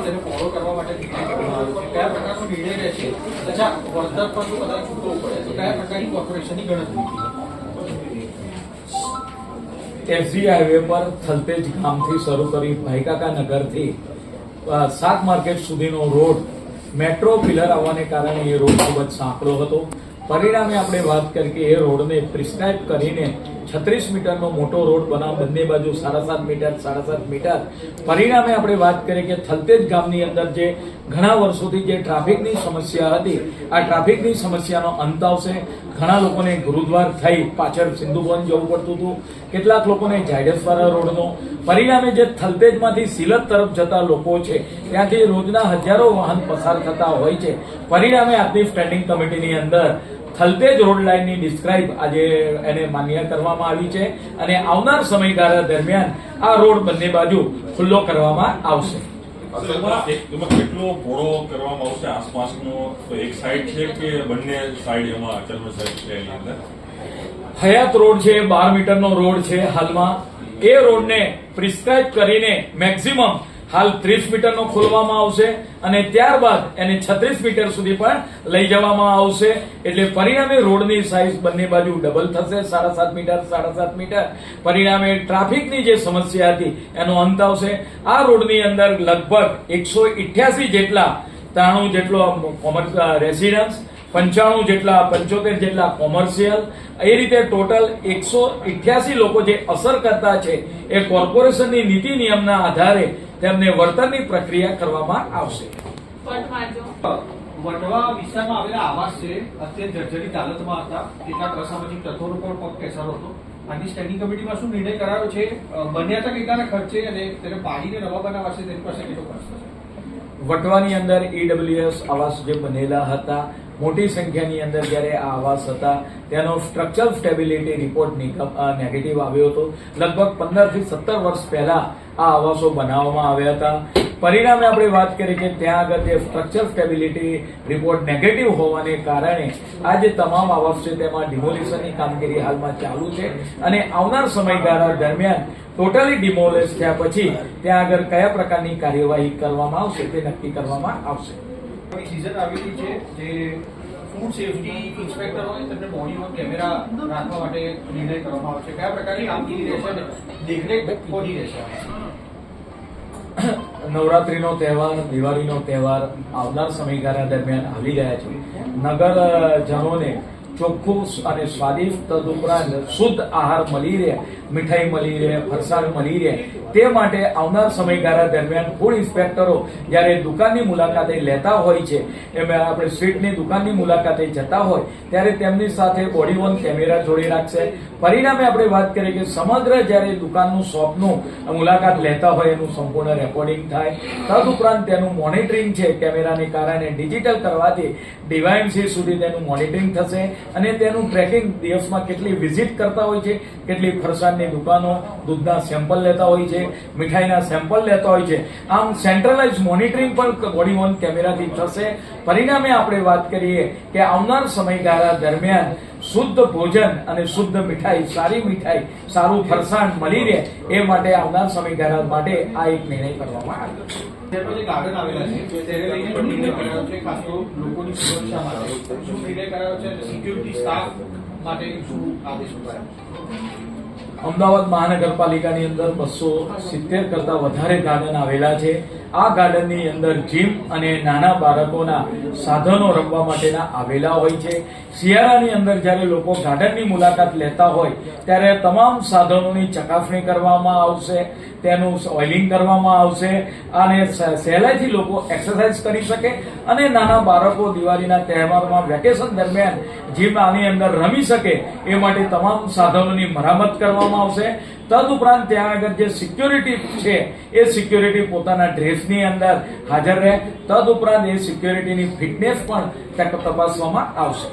તેને ફોલો કરવા માટે નિર્ણય કરવામાં આવ્યો છે? કયા પ્રકારનો નિર્ણય રહેશે? અચ્છા, વળતર પર જો કદાચ ચૂકવવું પડે તો કયા પ્રકારની કોર્પોરેશનની ગણતરી? એસજી હાઈવે પર થલતેજ ગામથી શરૂ કરી ભાઈકાકા નગરથી શાક માર્કેટ સુધીનો રોડ મેટ્રો પિલર આવવાને કારણે એ રોડ ખૂબ જ સાંકડો હતો. પરિણામે આપણે વાત કરી કે એ રોડને પ્રિસ્ક્રાઇબ કરીને 36 મીટરનો મોટો રોડ બનાવ, બંને બાજુ 7.5 મીટર 7.5 મીટર. પરિણામે આપણે વાત કરીએ કે થલતેજ ગામની અંદર જે ઘણા વર્ષોથી જે ટ્રાફિકની સમસ્યા હતી, આ ટ્રાફિકની સમસ્યાનો અંત આવશે. ઘણા લોકોને ગુરુદ્વાર થઈ પાછળ સિંધુભવન જવું પડતું હતું, કેટલાક લોકોને ઝાયડસવાળા રોડનો. પરિણામે જે થલતેજમાંથી સિલત તરફ જતા લોકો છે ત્યાંથી રોજના હજારો વાહન પસાર થતા હોય છે. પરિણામે આપની સ્ટેન્ડિંગ કમિટીની અંદર થલતેજ રોડ લાઇનની ડિસ્ક્રાઇબ આજે એને માન્ય કરવામાં આવી છે અને આવનાર સમયગાળા દરમિયાન આ રોડ બંને બાજુ ખુલ્લો કરવામાં આવશે. એમાં કેટલો પહોળો કરવામાં આવશે આસપાસનો? તો એક સાઈડ છે કે બંને સાઈડ એમાં અચલ સાઈડ છે? એની અંદર હયાત રોડ છે, 12 મીટરનો રોડ છે હાલમાં. એ રોડને પ્રિસ્ક્રાઇબ કરીને મેક્સિમમ હાલ 30 મીટરનો ખોલવામાં આવશે અને ત્યારબાદ એને 36 મીટર સુધી પણ લઈ જવામાં આવશે. એટલે પરિણામે રોડની સાઇઝ બંને બાજુ ડબલ થશે, 7.5 મીટર 7.5 મીટર. પરિણામે ટ્રાફિકની જે સમસ્યા હતી એનો અંત આવશે. આ રોડની અંદર લગભગ 188 જેટલા 93 જેટલો રેસિડન્સ, 95 જેટલા 75 જેટલા કોમર્શિયલ, એ રીતે ટોટલ 188 લોકો જે અસરકર્તા છે એ કોર્પોરેશનની નીતિ નિયમના આધારે તેમને વળતરની પ્રક્રિયા કરવામાં આવશે. વટવા વિસ્તારમાં આવેલા આવાસ છે અત્યંત જર્જરિત હાલતમાં હતા, કેટલાક અસામાજિક તત્વોનો પણ પગ પેસારો હતો. આજની સ્ટેન્ડિંગ કમિટીમાં શું નિર્ણય કરાયો છે? બન્યા હતા કેટલાના ખર્ચે અને તેને પાડીને નવા બનાવાશે તેની પાસે કેટલો ખર્ચ થશે? વટવાની અંદર ઈડબ્લ્યુએસ આવાસ જે બનેલા હતા, મોટી સંખ્યાની અંદર જ્યારે આ આવાસ હતા તેનો સ્ટ્રક્ચરલ સ્ટેબિલિટી રિપોર્ટ નેગેટિવ આવ્યો હતો. લગભગ 15 થી 17 વર્ષ પહેલા આ આવાસો બનાવવામાં આવ્યા હતા. પરિણામે આપણે વાત કરીએ કે ત્યાં આગળ જે સ્ટ્રક્ચરલ સ્ટેબિલિટી રિપોર્ટ નેગેટિવ હોવાને કારણે આ જે તમામ આવાસ છે તેમાં ડિમોલિશનની કામગીરી હાલમાં ચાલુ છે અને આવનાર સમયગાળા દરમિયાન ટોટલી ડિમોલિશ થયા પછી ત્યાં આગળ કયા પ્રકારની કાર્યવાહી કરવામાં આવશે તે નક્કી કરવામાં આવશે. સીઝન આવેલી છે જે ફૂડ સેફટી ઇન્સ્પેક્ટર હોય તેમને બોડી ઓન કેમેરા રાખવા માટે નિર્ણય કરવામાં આવશે. કયા પ્રકારની કામગીરી રહેશે અને દેખરેખ કોની રહેશે? નવરાત્રીનો તહેવાર, દિવાળીનો તહેવાર આવનાર સમયગાળા દરમિયાન આવી રહ્યા છે. નગરજનોને ચોખ્ખું અને સ્વાદિષ્ટ તદુપરાંત શુદ્ધ આહાર મળી રહે, મીઠાઈ મળી રહે, ફરસાણ મળી રહે, તે માટે આવનાર સમયગાળા દરમિયાન ફૂડ ઇન્સ્પેક્ટરો જ્યારે દુકાનની મુલાકાતે લેતા હોય છે, એમાં આપણે સ્વીટની દુકાનની મુલાકાતે જતા હોય ત્યારે તેમની સાથે બોડી ઓન કેમેરા જોડી રાખશે. પરિણામે આપણે વાત કરીએ કે સમગ્ર જ્યારે દુકાનનું શોપનું મુલાકાત લેતા હોય એનું સંપૂર્ણ રેકોર્ડિંગ થાય. તદુપરાંત તેનું મોનિટરિંગ છે કેમેરાને કારણે ડિજિટલ કરવાથી ડીવાયએમસી સુધી તેનું મોનિટરિંગ થશે અને તેનું ટ્રેકિંગ દિવસમાં કેટલી વિઝિટ કરતા હોય છે, કેટલી ફરસાણની દુકાનો દૂધના સેમ્પલ લેતા હોય છે, મીઠાઈના સેમ્પલ લેતા હોય છે. આમ સેન્ટ્રલાઇઝ મોનિટરિંગ પણ બોડી ઓન કેમેરાથી થશે. પરિણામે આપણે વાત કરીએ કે આવનાર સમયગાળા દરમિયાન શુદ્ધ ભોજન અને શુદ્ધ મીઠાઈ, સારી મીઠાઈ, સારું ફરસાણ મળી રહે એ માટે આવનાર સમયગાળા માટે આ એક નિર્ણય કરવામાં આવ્યો છે. જે ગાર્ડન આવેલા છે તેને લઈને પણ નિર્ણય કરાયો છે, ખાસ તો લોકોની સુરક્ષા માટે શું નિર્ણય કરાયો છે? સિક્યુરિટી સ્ટાફ માટે શું આદેશ અપાયો? અમદાવાદ મહાનગરપાલિકાની અંદર 270 કરતા વધારે ગાર્ડન આવેલા છે. આ ગાર્ડનની અંદર જીમ અને નાના બાળકોના સાધનો રમવા માટેના આવેલા હોય છે. શિયાળાની અંદર જ્યારે લોકો ગાર્ડનની મુલાકાત લેતા હોય ત્યારે તમામ સાધનોની ચકાસણી કરવામાં આવશે, તેનું ઓઇલિંગ કરવામાં આવશે અને સહેલાઈથી લોકો એક્સરસાઇઝ કરી શકે અને નાના બાળકો દિવાળીના તહેવારમાં વેકેશન દરમિયાન જીમ આની અંદર રમી શકે એ માટે તમામ સાધનોની મરામત કરવામાં આવશે. તદુપરાંત ત્યાં આગળ જે સિક્યોરિટી છે એ સિક્યોરિટી પોતાના ડ્રેસની અંદર હાજર રહે. તદુપરાંત એ સિક્યોરિટીની ફિટનેસ પણ તપાસવામાં આવશે.